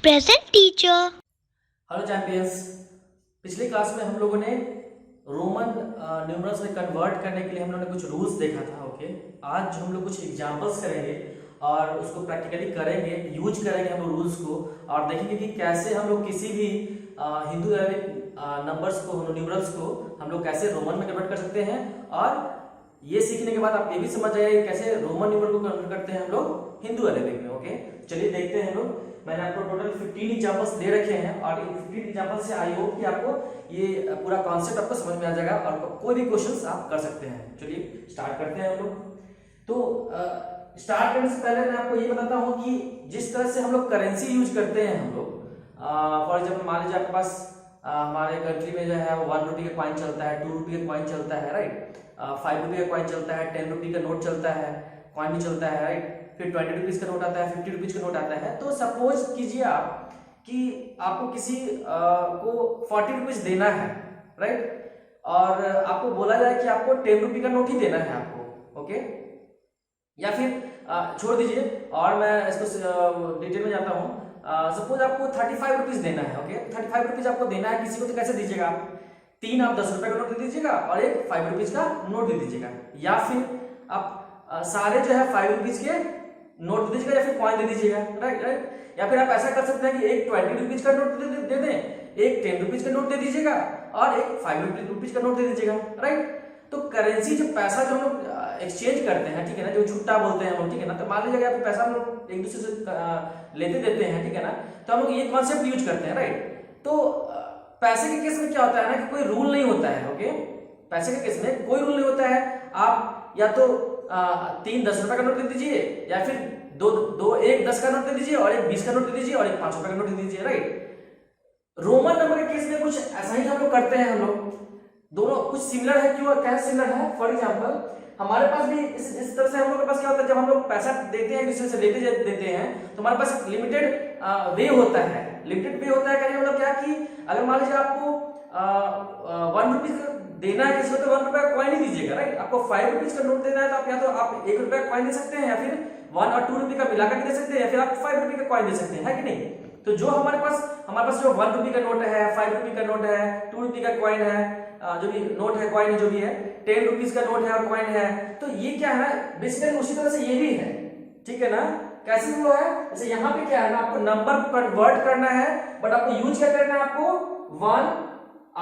present teacher. Hello champions. पिछली class में हम लोगों ने रोमन न्यूमरल्स में कन्वर्ट करने के लिए हम लोगों ने कुछ रूल्स देखा था। ओके, आज हम लोग कुछ एग्जांपल्स करेंगे और उसको प्रैक्टिकली करेंगे, यूज करेंगे हम लोग रूल्स को और देखेंगे कि कैसे हम लोग किसी भी हिंदू अरेबिक नंबर्स को, न्यूमरल्स को हम लोग कैसे रोमन में कन्वर्ट कर सकते हैं। और ये सीखने के बाद आप ये भी समझ जाइए कैसे रोमन न्यूमरल को कन्वर्ट करते हैं हम लोग हिंदू अरेबिक में। ओके, चलिए देखते हैं हम लोग। मैंने आपको टोटल 15 एग्जांपल्स दे रखे हैं और इन 15 एग्जांपल्स से आई होप कि आपको ये पूरा कॉन्सेप्ट आपको समझ में आ जाएगा और कोई भी क्वेश्चंस आप कर सकते हैं। चलिए स्टार्ट करते हैं हम लोग। तो स्टार्ट करने से पहले मैं आपको ये बताता हूँ कि जिस तरह से हम लोग करेंसी यूज करते हैं हम लोग, फॉर एग्जाम्पल मान लीजिए आपके पास हमारे कंट्री में जो है वो 1 रुपये का कॉइन चलता है, 2 रुपये का कॉइन चलता है, राइट, 5 रुपये का कॉइन चलता है, 10 रुपये का नोट चलता है, कॉइन भी चलता है, राइट, फिर 20 रुपीज का नोट आता है, 50 रुपीज का नोट आता है। तो सपोज कीजिए आप कि आपको किसी को 40 रुपीज देना है, राइट, और आपको बोला जाए कि आपको 10 रुपये का नोट ही देना है आपको। ओके, या फिर छोड़ दीजिए और मैं इसको डिटेल में जाता हूँ। सपोज आपको 35 रुपीज देना है। ओके, 35 रुपीज आपको देना है किसी को, तो कैसे दीजिएगा आप? 3 आप 10 रुपए का नोट दे दीजिएगा और एक 5 रुपीज का नोट दे दीजिएगा, या फिर आप सारे जो है 5 रुपीज के नोट दे दीजिएगा या फिर कॉइन दे दीजिएगा, राइट राइट। या फिर आप ऐसा कर सकते हैं कि एक 20 रुपीज का नोट दे दें, एक 10 रुपीज का नोट दे दीजिएगा और एक 5 रुपीज का नोट दे दीजिएगा, राइट। तो करेंसी जो पैसा जो हम लोग एक्सचेंज करते हैं, ठीक है ना, जो छुट्टा बोलते हैं हम लोग, ठीक है ना, तो मान लीजिए अगर पैसा हम लोग एक दूसरे से लेते देते हैं, ठीक है ना, तो हम लोग ये कॉन्सेप्ट यूज करते हैं, राइट। तो पैसे के केस में क्या होता है ना कि कोई रूल नहीं होता है। ओके, पैसे के केस में कोई रूल नहीं होता है। आप या तो 3 10 रुपए का नोट दे दीजिए या फिर दो एक 10 का नोट दे दीजिए और एक 20 का नोट दे दीजिए और एक 5 रुपए का नोट दे दीजिए, राइट। रोमन नंबर के केस में कुछ ऐसा ही हम लोग करते हैं। हम लोग दोनों कुछ सिमिलर है। क्यों, क्या सिमिलर है? फॉर एग्जांपल हमारे पास भी इस तरह से हम लोग के पास क्या होता है, जब हम लोग पैसा देते हैं एक दूसरे से लेते देते हैं तो हमारे पास लिमिटेड वे होता है। लिमिटेड वे होता है करिए मतलब क्या कि अगर मान लीजिए आपको 1 रुपीज देना है किसी को, तो 1 रुपए का कॉइन ही दीजिएगा, राइट। आपको 5 रुपीज का नोट देना है तो आप या तो आप 1 रुपए का कॉइन दे सकते हैं या फिर 1 और 2 रुपए का मिलाकर दे सकते हैं या फिर आप 5 रुपए का कॉइन दे सकते हैं, है कि नहीं। तो जो हमारे पास जो 1 रुपए का नोट है, 5 रुपए का नोट है, 2 रुपए का कॉइन है, जो भी नोट है, कॉइन जो भी है, 10 रुपीज का नोट है और कॉइन है, तो ये क्या है बेसिकली उसी तरह से ये भी है, ठीक है ना। कैसे वो है, जैसे यहाँ पे क्या है ना, आपको नंबर को कन्वर्ट करना है बट आपको यूज क्या करना है, आपको 1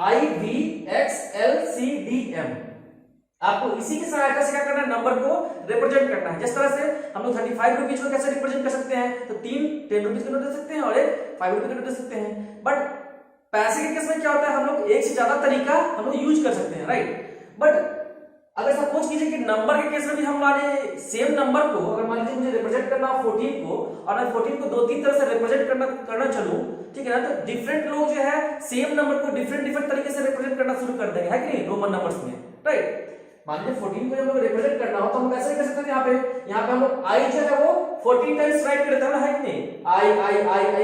I V X L C D M, आपको इसी की सहायता से क्या करना है, नंबर को रिप्रेजेंट करना है। जिस तरह से हम लोग 35 रुपीज को कैसे रिप्रेजेंट कर सकते हैं, तो 3 10 रुपीज का नोट दे सकते हैं और एक 5 रुपए का नोट दे सकते हैं। बट पैसे के केस में क्या होता है, हम लोग एक से ज्यादा तरीका हम लोग यूज कर सकते हैं, राइट। बट अगर सपोज कीजिए कि नंबर के केस में भी हमारे सेम नंबर को, अगर मान लीजिए मुझे रिप्रेजेंट करना हो 14 को और मैं 14 को 2-3 तरह से रिप्रेजेंट करना चलूं, ठीक है ना, तो डिफरेंट लोग जो है सेम नंबर को डिफरेंट तरीके से रिप्रेजेंट करना शुरू कर देंगे, है कि नहीं, रोमन नंबर्स में, राइट। मान लीजिए 14 को जब हम रिप्रेजेंट करना हो तो हम कैसे कर सकते हैं, यहाँ पे हम लोग i जो है वो 14 टाइम्स राइट कर देते हैं, है कि नहीं, i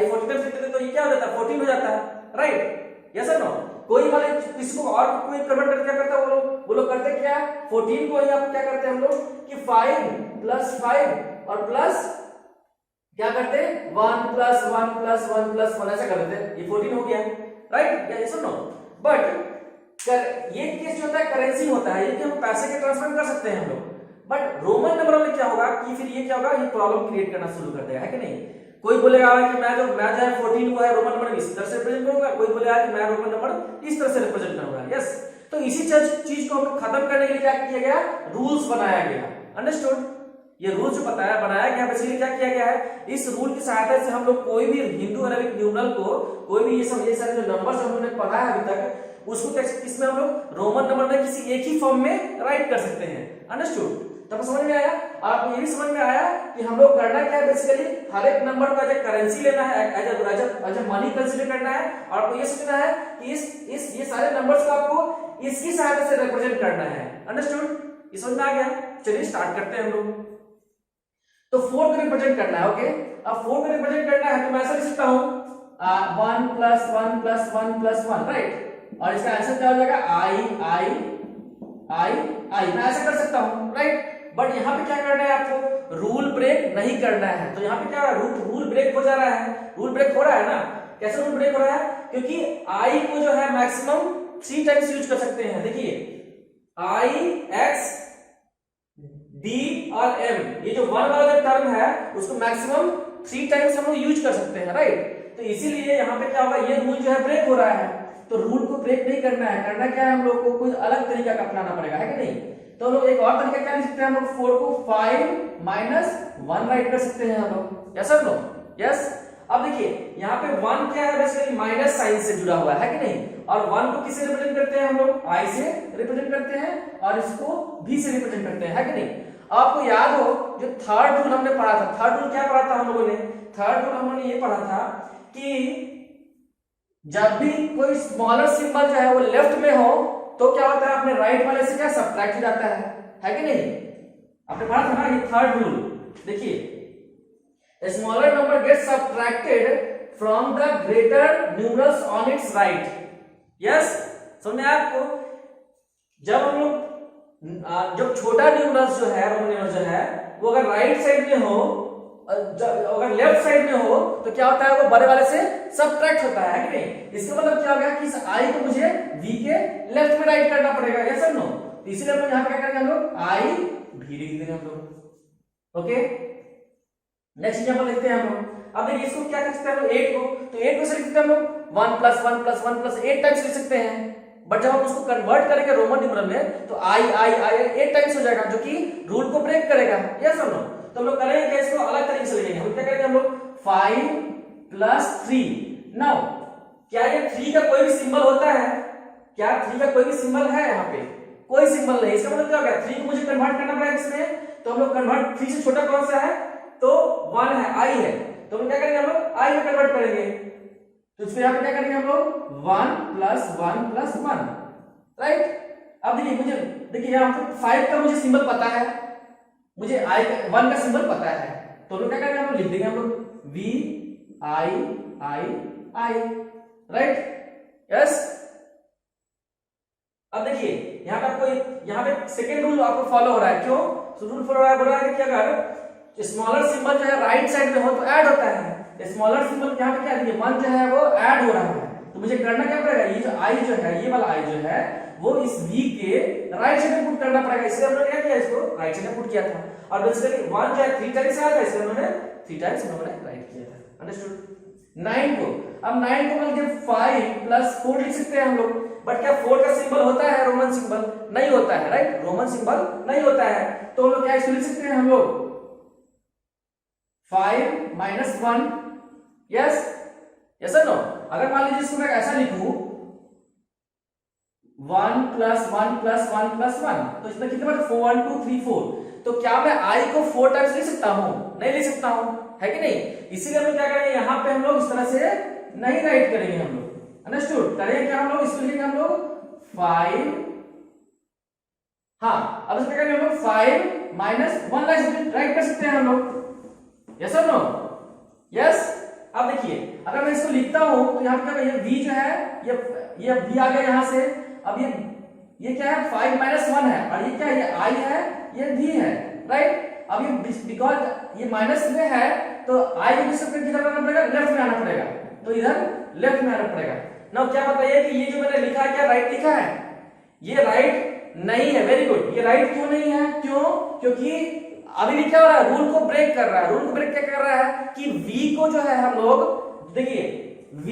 14 टाइम्स लिखते हैं तो ये क्या हो जाता है, 14 हो जाता है, राइट। यस और नो। कोई वाले किसी को और कोई कन्वर्ट करके क्या करता है, वो लोग करते क्या, 14 को ही आप क्या करते हैं हम लोग कि 5 + 5 और प्लस क्या करते हैं 1 + 1 + 1 + 1 ऐसा कर देते हैं, ये 14 हो गया, राइट। यस और नो। बट ये केस जो होता है करेंसी होता है, ये कि हम पैसे के ट्रांसफर कर सकते हैं हम लोग। बट रोमन नंबर में क्या होगा कि फिर ये क्या होगा, ये प्रॉब्लम क्रिएट करना शुरू कर देगा, है कि नहीं। कोई बोलेगा कि मैं जो है 14 को है रोमन नंबर इस तरह से रिप्रेजेंट करूंगा, कोई बोलेगा कि मैं रोमन नंबर इस तरह से रिप्रेजेंट करूंगा। यस, तो इसी चीज को हम लोग खत्म करने के लिए क्या किया गया, रूल्स बनाया गया। अंडरस्टूड। ये रूल जो बनाया गया बेसिकली क्या किया गया है, इस रूल की सहायता से हम लोग कोई भी हिंदू अरेबिक न्यूमरल को, कोई भी ये सारे जो नंबर्स हम लोगों ने पढ़ा है अभी तक, उसको इसमें हम लोग रोमन नंबर में किसी एक ही फॉर्म में राइट कर सकते हैं। अंडरस्टूड। तब समझ में आया। और आपको ये भी समझ में आया कि हम लोग करना क्या है, बेसिकली हर एक नंबर को एज ए करेंसी लेना है, एज ए मनी कंसीडर करना है और आपको ये सोचना है कि ये सारे नंबर्स को आपको इसकी सहायता से रिप्रेजेंट करना है। अंडरस्टूड। ये समझ में आ गया। चलिए स्टार्ट करते हैं हम लोग। तो 4 को रिप्रेजेंट करना है। ओके, अब 4 को रिप्रेजेंट करना है तो मैं ऐसा लिख सकता हूं 1 + 1 + 1 + 1, राइट। और इसका आंसर क्या हो जाएगा, I मैं ऐसा कर सकता हूं, राइट। बट यहाँ पे क्या करना है आपको, रूल ब्रेक नहीं करना है। तो यहाँ पे क्या रूल ब्रेक हो जा रहा है, रूल ब्रेक हो रहा है ना। कैसे रूल ब्रेक हो रहा है, क्योंकि आई को जो है मैक्सिमम 3 टाइम्स यूज कर सकते हैं। देखिए आई, एक्स, डी और एम, ये जो 1 वाला जो टर्म है उसको मैक्सिमम 3 टाइम्स हम लोग यूज कर सकते हैं, राइट। तो इसीलिए यहाँ पे क्या होगा, ये रूल जो है ब्रेक हो रहा है। तो रूल को ब्रेक नहीं करना है, करना क्या है, हम लोग को कोई अलग तरीका का अपनाना पड़ेगा, है कि नहीं। तो हम लोग एक और तरीका क्या लिख सकते हैं, हम लोग 4 को 5 - 1 राइट कर सकते हैं हम लोग, यस सर नो, यस। अब देखिए यहाँ पे 1 क्या है, बेसिकली माइनस साइन से जुड़ा हुआ है कि नहीं, और 1 को किससे रिप्रेजेंट करते हैं हम लोग, आई से रिप्रेजेंट करते हैं, और इसको भी से रिप्रेजेंट करते हैं, है कि नहीं। आपको याद हो जो थर्ड रूल हमने पढ़ा था, थर्ड रूल क्या पढ़ा था हम लोगों ने, थर्ड रूल हम लोगों ने ये पढ़ा था कि जब भी कोई स्मॉलर सिंबल जो है वो लेफ्ट में हो तो क्या होता है, अपने राइट वाले से क्या सब्ट्रैक्ट हो जाता है कि नहीं। आपने पढ़ा था ना ये थर्ड रूल। देखिए a smaller number gets subtracted from the greater numerals on its right, yes, समझ में आपको। जब हम लोग जब छोटा न्यूमरल्स जो है, रोमन न्यूमरल्स जो है वो अगर राइट साइड में हो, अगर लेफ्ट साइड में हो तो क्या होता है, वो बड़े वाले से सब्ट्रैक्ट होता है कि नहीं। इसका मतलब क्या हो गया कि इस आई को मुझे वी के लेफ्ट में राइट करना पड़ेगा, यस और नो। तो इसीलिए हम लोग यहाँ पे क्या करेंगे, हम लोग आई भी लिख देंगे हम लोग, ओके। नेक्स्ट एग्जांपल लिखते हैं हम लोग। अब देखिए इसको क्या कर सकते हैं हम लोग, 8 को, तो 8 को से लिख सकते हैं हम लोग 1 + 1 + 1 + 8 टाइम्स लिख सकते हैं। बट जब हम उसको कन्वर्ट करेंगे रोमन न्यूमरल में तो आई 8 टाइम्स हो जाएगा, जो कि रूल को ब्रेक करेगा, यस और नो। तो हम लोग करेंगे क्या, इसको अलग तरीके से लिखेंगे। हम क्या करेंगे, हम लोग 5 + 3। नाउ क्या ये 3 का कोई भी सिंबल होता है, क्या 3 का कोई भी सिंबल है, यहाँ पे कोई सिंबल नहीं। इसका मतलब क्या हो गया, 3 को मुझे कन्वर्ट करना पड़ेगा इसमें। तो हम लोग कन्वर्ट 3 से छोटा कौन सा है, तो 1 है, आई है। तो हम क्या करेंगे, हम लोग आई में कन्वर्ट करेंगे। तो इसको यहाँ पे क्या करेंगे हम लोग 1 + 1 + 1, राइट। अब देखिए मुझे, देखिए यहाँ पे 5 का मुझे सिंबल पता है, मुझे आई 1 का सिंबल पता है। तो हम लोग क्या करेंगे, हम लोग लिख देंगे हम लोग V I, राइट, यस। अब देखिए यहाँ पे आपको, यहाँ पे सेकेंड रूल आपको फॉलो हो रहा है, क्यों रूल फॉलो हो रहा है कि अगर स्मॉलर सिंबल जो है राइट साइड में हो तो ऐड होता है। स्मॉलर सिंबल यहाँ पे क्या है, 1 जो है वो ऐड हो रहा है। तो मुझे करना क्या पड़ेगा, ये जो आई जो है, ये वाला आई जो है वो इस v के राइट साइड में पुट करना पड़ेगा। इसलिए हमने क्या किया, इसको राइट साइड में पुट किया था। और बेसिकली 1 जो है 3 टाइम्स आया था, इसलिए हमने 3 टाइम्स हमने राइट किया था, अंडरस्टूड। 9 को, अब 9 को मतलब 5 + 4 लिख सकते हैं हम लोग। बट क्या 4 का सिंबल होता है, रोमन सिंबल नहीं होता है, राइट, रोमन सिंबल नहीं होता है। तो हम लोग क्या इसको लिख सकते हैं, हम लोग 5 - 1, यस, यस और नो। अगर मान लीजिए इसको मैं ऐसा लिखूं 1 + 1 + 1 + 1, तो इसमें कितने बार 1 2 3 4। तो क्या मैं आई को 4 टाइम्स लिख सकता हूं, नहीं लिख सकता हूं, है कि नहीं। इसीलिए हम लोग क्या करेंगे, यहाँ पे हम लोग इस तरह से नहीं राइट करेंगे, हम लोग अंडरस्टूड। करेंगे क्या, हम लोग इसको लिखेंगे हम लोग 5, हाँ। अब इसमें क्या करेंगे हम लोग 5 - 1 राइट कर सकते हैं हम लोग, यस और नो, यस। अब देखिए अगर मैं इसको लिखता हूं तो यहाँ पे ये v जो है, ये v आ गया यहाँ से। अब ये क्या है, 5 - 1 है, और ये क्या है, ये i है, ये v है, राइट। अब ये बिकॉज ये माइनस में है तो i को किधर आना पड़ेगा, लेफ्ट में आना पड़ेगा। तो इधर लेफ्ट में आना पड़ेगा। ना क्या बताइए कि ये जो मैंने लिखा है क्या राइट लिखा है, ये राइट नहीं है, वेरी गुड। ये राइट क्यों नहीं है, क्यों, क्योंकि अभी क्या हो रहा है, रूल को ब्रेक कर रहा है। रूल को ब्रेक क्या कर रहा है कि v को जो है हम लोग, देखिए v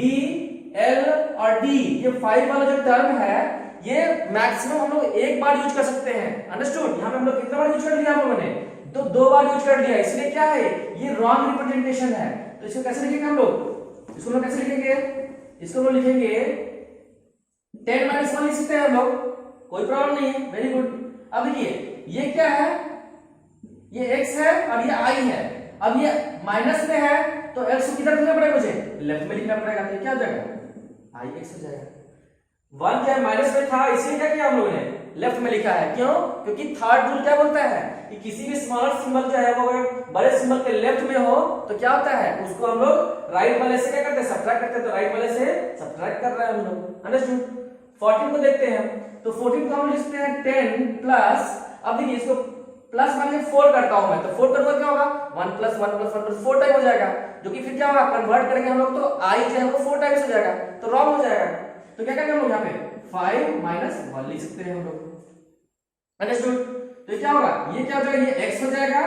l और d, ये 5 वाला जो टर्म है ये मैक्सिमम हम लोग एक बार यूज कर सकते हैं, अंडरस्टूड। यहाँ पे हम लोग कितना बार यूज कर लिया हम लोगों ने, तो 2 बार यूज कर लिया। इसलिए क्या है, ये रॉन्ग रिप्रेजेंटेशन है। तो इसको कैसे लिखेंगे हम लोग, इसको हम कैसे लिखेंगे, इसको हम लोग लिखेंगे 10 - 1 लिख सकते हैं हम लोग, कोई प्रॉब्लम नहीं है, वेरी गुड। अब देखिए ये क्या है, ये x है और ये i है। अब ये माइनस में है तो x को किधर लिखना पड़ेगा, मुझे लेफ्ट में लिखना पड़ेगा। तो क्या हो जाएगा, i x हो जाएगा। 1 क्या है, माइनस में था, इसलिए क्या किया हम लोगों ने, लेफ्ट में लिखा है। क्यों, क्योंकि थर्ड रूल क्या बोलता है कि किसी भी स्मॉलर सिंबल जो है वो अगर बड़े सिंबल के लेफ्ट में हो तो क्या होता है, उसको हम लोग राइट वाले से क्या करते हैं, सब्ट्रैक्ट करते हैं। तो राइट वाले से सब्ट्रैक्ट कर रहे हैं हम लोग, अंडरस्टूड। 14 को देखते हैं, तो 14 को हम लिखते हैं 10 प्लस, अब देखिए इसको प्लस मान लीजिए 4 करता हूं मैं, तो 4 करूंगा क्या होगा 1 + 1 + 1 + 4 टाइम हो जाएगा, जो कि फिर क्या होगा कन्वर्ट करेंगे हम लोग तो I जो है वो 4 टाइम्स हो जाएगा, तो रॉन्ग हो जाएगा। तो क्या करेंगे हम लोग यहाँ पे 5 - 1 लिख सकते हैं हम लोग। अंडरस्टूड? तो क्या होगा, ये क्या हो जाएगा, ये x हो जाएगा,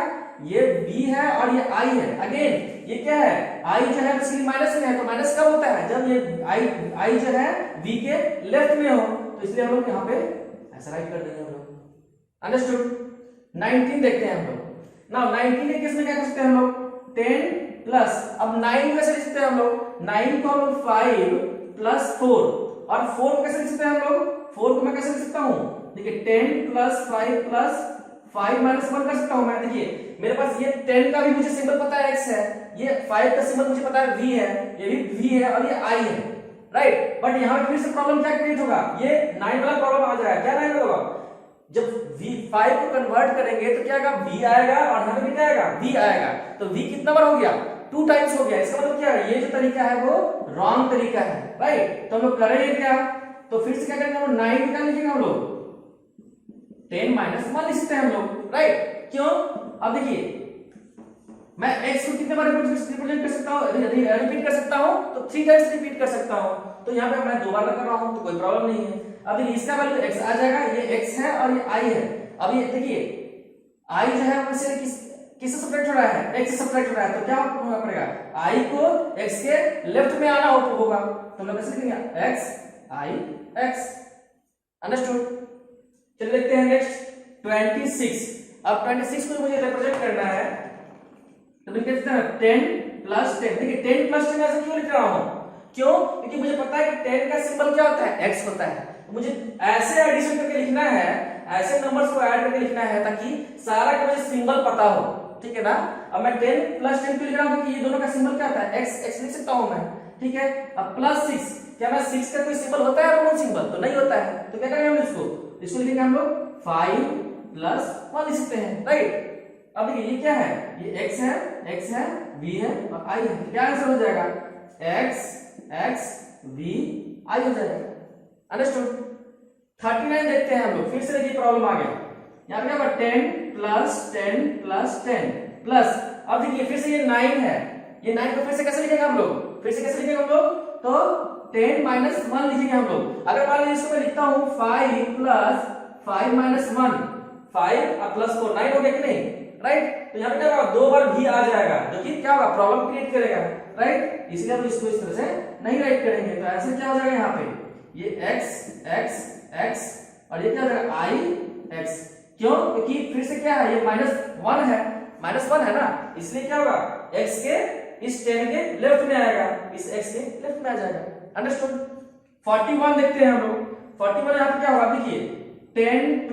ये b है और ये I है। अगेन ये क्या है, I जो है बेसिकली माइनस में है, तो माइनस कब होता है, जब ये I जो है v के लेफ्ट में हो, तो इसलिए हम लोग यहाँ पे ऐसा राइट कर देंगे हम लोग। अंडरस्टूड? 19 देखते हैं हम लोग। नाउ 19 के केस में क्या कर सकते हैं हम लोग 10 प्लस, अब 9 कैसे लिख सकते हैं हम लोग, 9 को हम लोग 5 + 4, और 4 को कैसे लिख सकते हैं हम लोग, 4 को मैं कैसे लिख सकता हूँ, देखिए 10 + 5 + 5 - 1 कर सकता हूं मैं। देखिए मेरे पास ये 10 का भी मुझे सिंबल पता है x है, ये 5 का सिंबल मुझे पता है v है, ये भी v है और ये I है, राइट। बट यहाँ पे फिर से प्रॉब्लम क्या क्रिएट होगा, ये 9 वाला प्रॉब्लम आ जाएगा। क्या 9 होगा, जब v5 को कन्वर्ट करेंगे तो क्या आएगा v आएगा, और यहाँ पे भी क्या आएगा v आएगा, तो v कितना बार हो गया 2 टाइम्स हो गया। इसका मतलब क्या है, ये जो तरीका है वो रॉन्ग तरीका है, राइट। तो हम लोग करेंगे क्या, तो फिर से क्या करेंगे हम लोग 9 निकाल लीजिएगा, हम लोग 10 - 1 लिख सकते हैं हम लोग, राइट। क्यों, अब देखिए मैं x को कितने बार रिप्रेजेंट कर सकता हूं, रिपीट कर सकता हूं, तो 3 टाइम्स रिपीट कर सकता हूं, तो यहाँ पे मैं 2 बार कर रहा हूं तो कोई प्रॉब्लम नहीं है। अब देखिए इसका वैल्यू x आ जाएगा, ये x है और ये I है। अब ये देखिए I जो है उनसे किससे सब्ट्रैक्ट हो रहा है, x से सब्ट्रैक्ट हो रहा है, तो क्या होना पड़ेगा, I को x के लेफ्ट में आना होगा, तो हम लोग कैसे लिखेंगे x I x। अंडरस्टूड? चलिए देखते हैं नेक्स्ट 26। अब 26 को मुझे रिप्रेजेंट करना है, तो लिख सकते हैं 10 + 10। देखिए 10 + 10 ऐसे क्यों लिख रहा हूं, क्यों, क्योंकि मुझे पता है कि 10 का सिंबल क्या होता है x होता है, तो मुझे ऐसे एडिशन करके लिखना है, ऐसे नंबर्स को ऐड करके लिखना है ताकि सारा का मुझे सिंबल पता हो, ठीक है ना। अब मैं 10 + 10 क्यों लिख रहा हूं, क्योंकि ये दोनों का सिंबल क्या होता है x लिख सकता हूं मैं, ठीक है। अब +6, क्या मैं 6 का कोई सिंबल होता है रोमन सिंबल, तो नहीं होता है, तो क्या करेंगे हम इसको लिखेंगे हम लोग 5 + 1 लिख सकते हैं, राइट। अब देखिए ये क्या है, ये x है v है और I है, क्या आंसर हो जाएगा x v I हो जाएगा। अंडरस्टूड? 39 देखते हैं हम लोग, फिर से देखिए प्रॉब्लम आ गया, यहाँ पे क्या होगा 10 + 10 + 10 प्लस, अब देखिए फिर से ये 9 है, ये 9 को फिर से कैसे लिखेंगे हम लोग, फिर से कैसे लिखेंगे हम लोग, तो 10 - 1 लिखेंगे हम लोग। अगर मान लीजिए इसको मैं लिखता हूं 5 + 5 - 1, 5 और +4 9 हो गया कि नहीं, राइट। तो यहाँ पे क्या होगा 2 बार भी आ जाएगा, जो कि क्या होगा प्रॉब्लम क्रिएट करेगा, राइट। इसलिए हम इसको इस तरह से नहीं राइट करेंगे, तो ऐसे क्या हो जाएगा यहाँ पे ये x और ये क्या हो जाएगा I x। क्यों, क्योंकि फिर से क्या है ये -1 है, -1 है ना, इसलिए क्या होगा x के इस 10 के लेफ्ट में आएगा, इस x के लेफ्ट में आ जाएगा। अंडरस्टूड? 41 देखते हैं हम लोग। 41 यहाँ पे क्या होगा, देखिए 10 +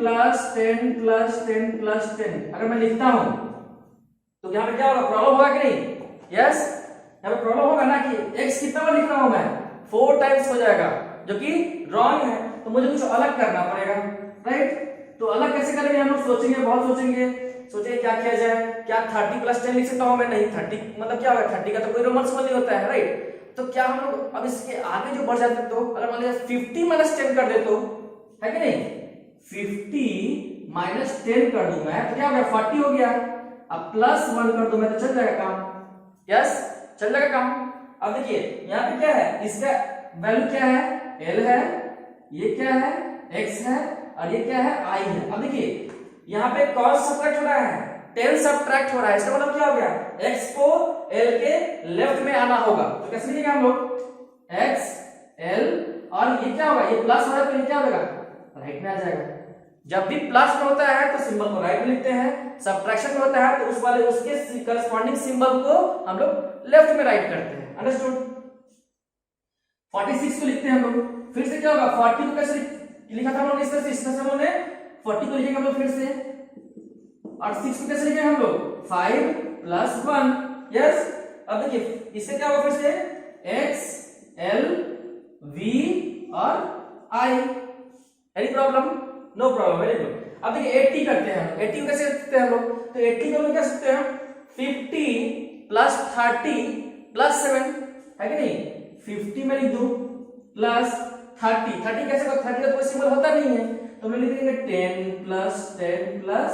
10 + 10 + 10 अगर मैं लिखता हूं तो यहाँ पे क्या होगा प्रॉब्लम होगा कि नहीं, यस यहाँ पे प्रॉब्लम होगा ना, कि x कितना बार लिख रहा हूं मैं 4 टाइम्स हो जाएगा, जो कि रॉन्ग है, तो मुझे कुछ अलग करना पड़ेगा, राइट। तो अलग कैसे करेंगे हम लोग सोचेंगे, बहुत सोचेंगे क्या किया जाए, क्या 30 + 10 लिख सकता हूं मैं, नहीं 30 मतलब क्या होगा 30 का तो कोई रोमन सिंबल नहीं होता है, राइट। तो क्या हम लोग अब इसके आगे जो बढ़ जाते, तो अगर मान लीजिए 50 - 10 कर दे तो, है कि नहीं, 50 - 10 कर दूं मैं तो क्या हो गया 40 हो गया। अब +1 कर दूं मैं तो चल जाएगा काम, यस चल जाएगा काम। अब देखिए यहाँ पे क्या है, इसका वैल्यू क्या है L है, ये क्या है x है और ये क्या है I है। अब देखिए यहाँ पे कौन सब्ट्रैक्ट हो रहा है, 10 सब्ट्रैक्ट हो रहा है, इसका मतलब क्या हो गया x को L के लेफ्ट में आना होगा, तो कैसे लिखेंगे हम लोग x L और ये क्या होगा, ये प्लस हो रहा है तो ये क्या होगा राइट में आ जाएगा। जब भी प्लस में होता है तो सिंबल को राइट में लिखते हैं, सब्ट्रैक्शन में होता है तो उस वाले उसके करस्पॉन्डिंग सिंबल को हम लोग लेफ्ट में राइट करते हैं। अंडरस्टूड? 46 को लिखते हैं हम लोग, फिर से क्या होगा 40 को कैसे लिखा था हम लोग इस तरह से हम लोग ने 40 को लिखेंगे हम लोग फिर से, और 6 को कैसे लिखेंगे हम लोग 5 + 1, यस। अब देखिए इससे क्या होगा फिर से x L v और I, any problem, no problem, very good. अब देखिए 80 करते हैं हम, 80 को कैसे लिखते हैं हम लोग, तो 80 को हम क्या सकते हैं 50 + 30 + 7, है कि नहीं, 50 में लिख दूं प्लस 30 कैसे होगा, 30 का कोई सिंबल होता नहीं है, तो मैं लिख देंगे 10 + 10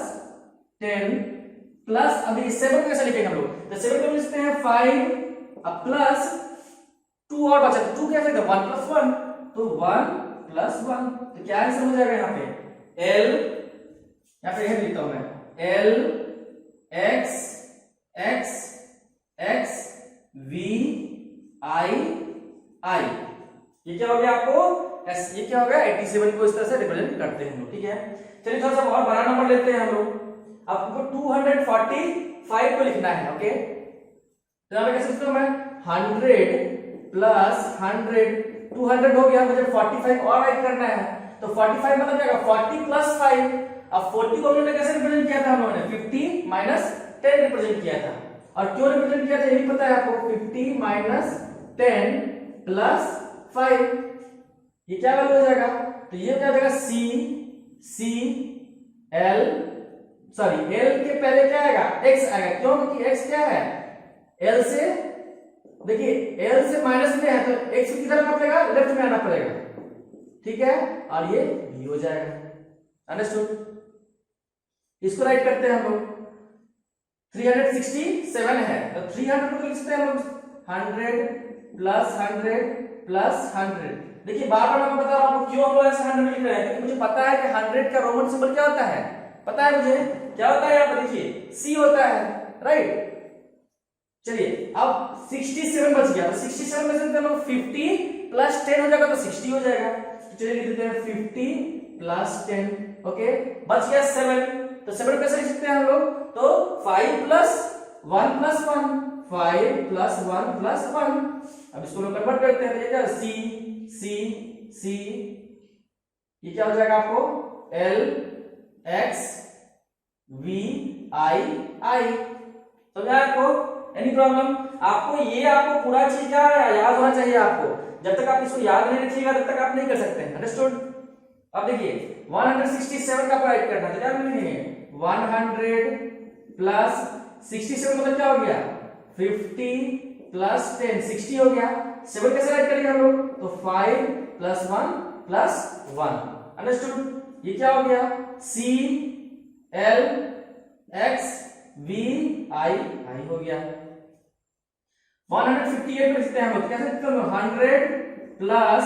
+ 10 प्लस, अब देखिए 7 को कैसे लिखेंगे हम लोग, तो 7 को लिखते हैं 5 अब प्लस 2 और बचा, तो 2 कैसे लिखते हैं 1 प्लस 1, तो 1 प्लस 1, तो क्या आंसर हो जाएगा यहाँ पे L, यहाँ पे लिखता हूं मैं L x x x v i i, ये क्या हो गया आपको S, ये क्या हो गया 87 को इस तरह से रिप्रेजेंट करते हैं हम लोग, ठीक है। चलिए थोड़ा सा और बड़ा नंबर लेते हैं हम लोग, आपको 245 को लिखना है, ओके। तो यहाँ पे कैसे लिखता हूं मैं 100 प्लस 100, 200 हो गया, मुझे 45 और राइट करना है, तो 45 मतलब क्या होगा 40 प्लस 5, अब 40 को हमने कैसे रिप्रेजेंट किया था, हम लोगों ने 50 माइनस 10 रिप्रेजेंट किया था, और क्यों रिप्रेजेंट किया था ये भी पता है आपको, 50 माइनस 10 प्लस 5, ये क्या वैल्यू हो जाएगा, तो ये क्या हो जाएगा सी एल, सॉरी एल के पहले क्या आएगा एक्स आएगा, क्यों, क्योंकि एक्स क्या है एल से, देखिए एल से माइनस में है तो एक्स किधर आना पड़ेगा, लेफ्ट में आना पड़ेगा, ठीक है, और ये भी हो जाएगा, अंडरस्टूड। इसको राइट करते हैं हम लोग, 367 है तो 300 को लिखते हैं हम लोग 100 प्लस 100 प्लस 100, देखिए बार बार मैं बता रहा हूं आपको क्यों हम लोग ऐसे 100 लिख रहे हैं, क्योंकि मुझे पता है कि 100 का रोमन सिंबल क्या होता है, पता है मुझे क्या होता है, यहाँ पर देखिए सी होता है, राइट। चलिए अब 67 बच गया, तो 67 में से हम लोग 50 प्लस 10 हो जाएगा तो 60 हो जाएगा, तो चलिए लिख देते हैं 50 प्लस 10, ओके, बच गया 7, तो 7 कैसे लिख सकते हैं हम लोग, तो 5 प्लस 1 प्लस 1, 5 प्लस 1 प्लस 1, अब इसको लोग कन्वर्ट करते हैं, तो ये क्या सी, ये क्या हो जाएगा आपको L x v i i, समझा आपको, एनी प्रॉब्लम, आपको ये आपको पूरा चीज क्या याद होना चाहिए आपको, जब तक आप इसको याद नहीं रखिएगा तब तक आप नहीं कर सकते, अंडरस्टूड। अब देखिए 167 का राइट करना है, तो क्या लिखेंगे 100 प्लस 67 मतलब क्या हो गया 50 प्लस 10 60 हो गया, 7 कैसे राइट करेंगे हम लोग, तो 5 प्लस 1 प्लस 1, अंडरस्टूड, ये क्या हो गया सी एल एक्स वी आई आई हो गया। 158 में लिखते हैं हम लोग, कैसे लिखते हैं 100 प्लस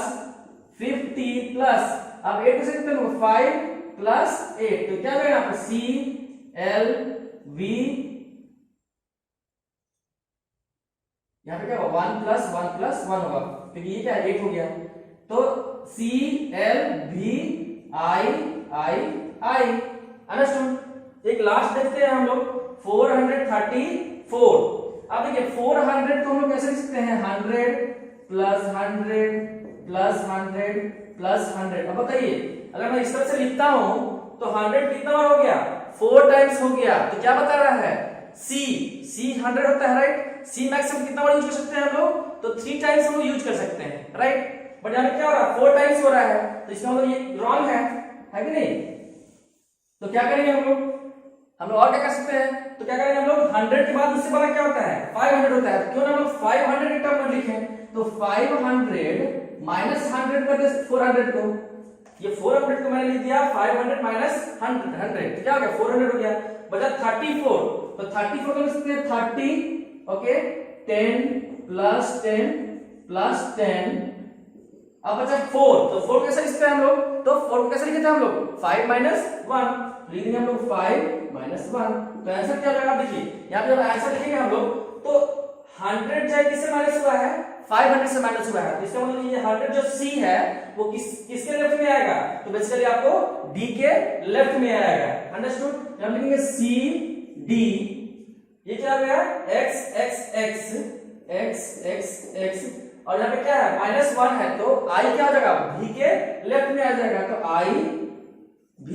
50 प्लस, अब 8 कैसे लिखते हैं 5 प्लस 8, तो क्या हो गया सी एल वी, यहाँ पे क्या होगा 1 प्लस 1 प्लस 1 होगा, क्योंकि ये क्या है 8 हो गया, तो सी एल वी आई आई आई, अंडरस्टूड। एक लास्ट देखते हैं हम लोग 434, अब देखिए 400 को हम लोग कैसे लिख सकते हैं 100 प्लस 100 प्लस 100 प्लस 100, अब बताइए अगर मैं इस तरह से लिखता हूं तो 100 कितना बार हो गया 4 टाइम्स हो गया, तो क्या बता रहा है सी 100 होता है, राइट, सी मैक्सिमम कितना बार यूज कर सकते हैं हम लोग, तो 3 टाइम्स हम लोग यूज कर सकते हैं, राइट, बट यहाँ पे क्या हो रहा है 4 टाइम्स हो रहा है, तो इसका मतलब ये रॉन्ग है कि नहीं, तो क्या करेंगे हम लोग और क्या कर सकते हैं, तो क्या करेंगे हम लोग 100 के बाद इससे बड़ा क्या होता है 500 होता है, तो क्यों ना हम लोग 500 के टर्म में लिखें, तो 500 माइनस 100 कर दे 400 को, ये 400 को मैंने लिख दिया 500 माइनस 100, तो क्या हो गया 400 हो गया, बचा 34, तो 34 को लिख सकते हैं 30, ओके, 10 प्लस 10 प्लस 10, अब बचा 4, तो 4 कैसे लिखते हैं हम लोग, तो 4 को कैसे लिखे थे हम लोग 5 माइनस 1, लिख देंगे हम लोग 5 माइनस 1, तो आंसर क्या हो जाएगा, देखिए यहाँ पे जब आंसर लिखेंगे हम लोग तो 100 जो किससे माइनस हुआ है 500 से माइनस हुआ है, तो इसका मतलब ये 100 जो सी है वो किसके लेफ्ट में आएगा, तो बेसिकली आपको डी के लेफ्ट में आएगा, अंडरस्टूड। हम लिखेंगे सी डी, ये क्या हो गया x x x x x x, और यहाँ पे क्या है -1 है, तो i क्या हो जाएगा v के लेफ्ट में आ जाएगा, तो i v,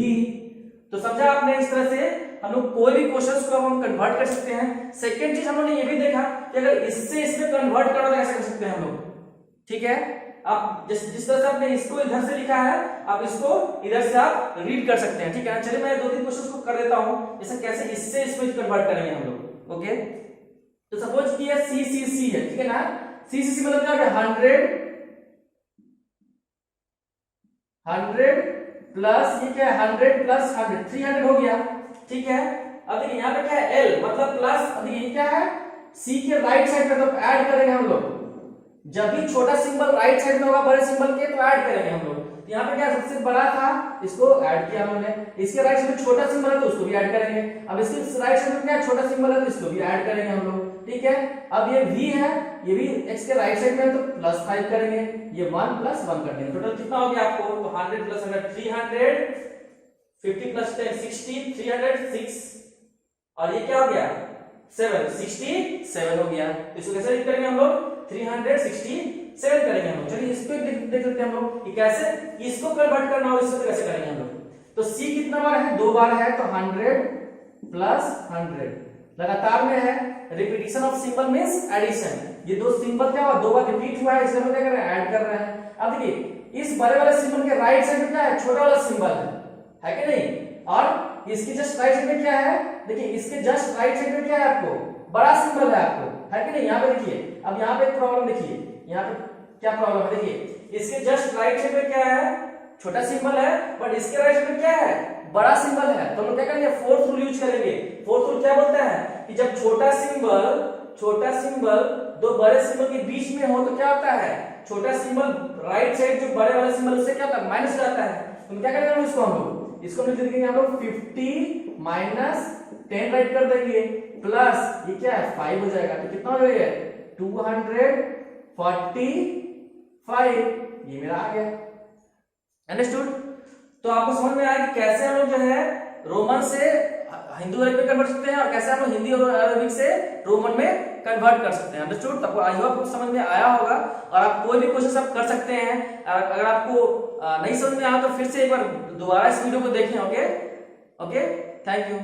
तो समझा आपने, इस तरह से हम लोग कोई भी क्वेश्चंस को हम कन्वर्ट कर सकते हैं। सेकंड चीज हम लोग ने ये भी देखा कि अगर इससे इसमें कन्वर्ट करना तो कैसे कर सकते हैं हम लोग, ठीक है, आप जिस तरह से आपने इसको इधर से लिखा है आप इसको इधर से आप रीड कर सकते हैं, ठीक है। चलिए मैं 2-3 क्वेश्चंस को कर देता हूं, जैसे कैसे इससे इसमें कन्वर्ट करेंगे हम लोग, ओके। तो सपोज कि ये सी सी सी है, ठीक है ना, सी सी सी मतलब क्या है 100 प्लस ये क्या है 100 प्लस 100 300 हो गया, ठीक है। अब देखिए यहाँ पे क्या है L मतलब प्लस, अब देखिए क्या है C के राइट साइड में, तो ऐड करेंगे हम लोग। जब भी छोटा सिंबल राइट साइड में होगा बड़े सिंबल के, तो ऐड करेंगे हम लोग। तो यहाँ पे क्या सबसे बड़ा था, इसको ऐड किया हमने। इसके राइट साइड में छोटा सिंबल है तो उसको भी ऐड करेंगे। अब इसके राइट साइड में क्या छोटा सिंबल है तो इसको भी ऐड करेंगे हम लोग, ठीक है। अब ये V है, ये भी x के राइट साइड में है तो +5 करेंगे, ये 1 + 1 कर देंगे। टोटल कितना हो गया आपको, तो 100 + 100 300, 50 + 10 60, 306, और ये क्या हो गया 7, 67 हो गया। तो इसको कैसे लिख करेंगे हम लोग, 367 करेंगे हम लोग। चलिए इसको देख लेते हैं हम लोग कि कैसे इसको कन्वर्ट करना हो, इसको कैसे करेंगे हम लोग। तो C कितना बार है, 2 बार है, तो 100 + 100 लगातार में है। Repetition of symbol means addition, ये दो सिंबल क्या हुआ, 2 बार रिपीट हुआ है, इसलिए हम क्या कर रहे हैं, ऐड कर रहे हैं। अब देखिए इस बड़े वाले सिंबल के राइट साइड में क्या है, छोटा वाला सिंबल है कि नहीं, और इसके जस्ट राइट साइड में क्या है, देखिए इसके जस्ट राइट साइड में क्या है, आपको बड़ा सिंबल है आपको, है कि नहीं। यहाँ पे देखिए, अब यहाँ पे एक प्रॉब्लम देखिए, यहाँ पे क्या प्रॉब्लम है, देखिए इसके जस्ट राइट साइड में क्या है, छोटा सिंबल है, बट इसके राइट साइड में क्या है, बड़ा सिंबल है। तो हम लोग क्या करेंगे, फोर्थ रूल यूज करेंगे। फोर्थ रूल क्या बोलता है कि जब छोटा सिंबल दो बड़े सिंबल के बीच में हो तो क्या होता है, छोटा सिंबल राइट साइड जो बड़े वाले सिंबल उससे क्या होता है, माइनस हो जाता है। तो क्या करेंगे इसको हम लोग, इसको हम लिख देंगे हम लोग 50 - 10 राइट कर देंगे, प्लस ये क्या है 5 हो जाएगा। तो कितना हो जाएगा 245, ये मेरा आ गया। अंडरस्टूड। तो आपको समझ में आया कि कैसे हम लोग जो है रोमन से हिंदू अरबिक में कन्वर्ट करते हैं, और कैसे हम लोग हिंदी और अरबिक से रोमन में कन्वर्ट कर सकते हैं। अंडरस्टूड। तो आपको आई होप समझ में आया होगा, और आप कोई भी क्वेश्चन आप कर सकते हैं। अगर आपको नहीं समझ में आया तो फिर से एक बार दोबारा इस वीडियो को देखें। Okay, thank you.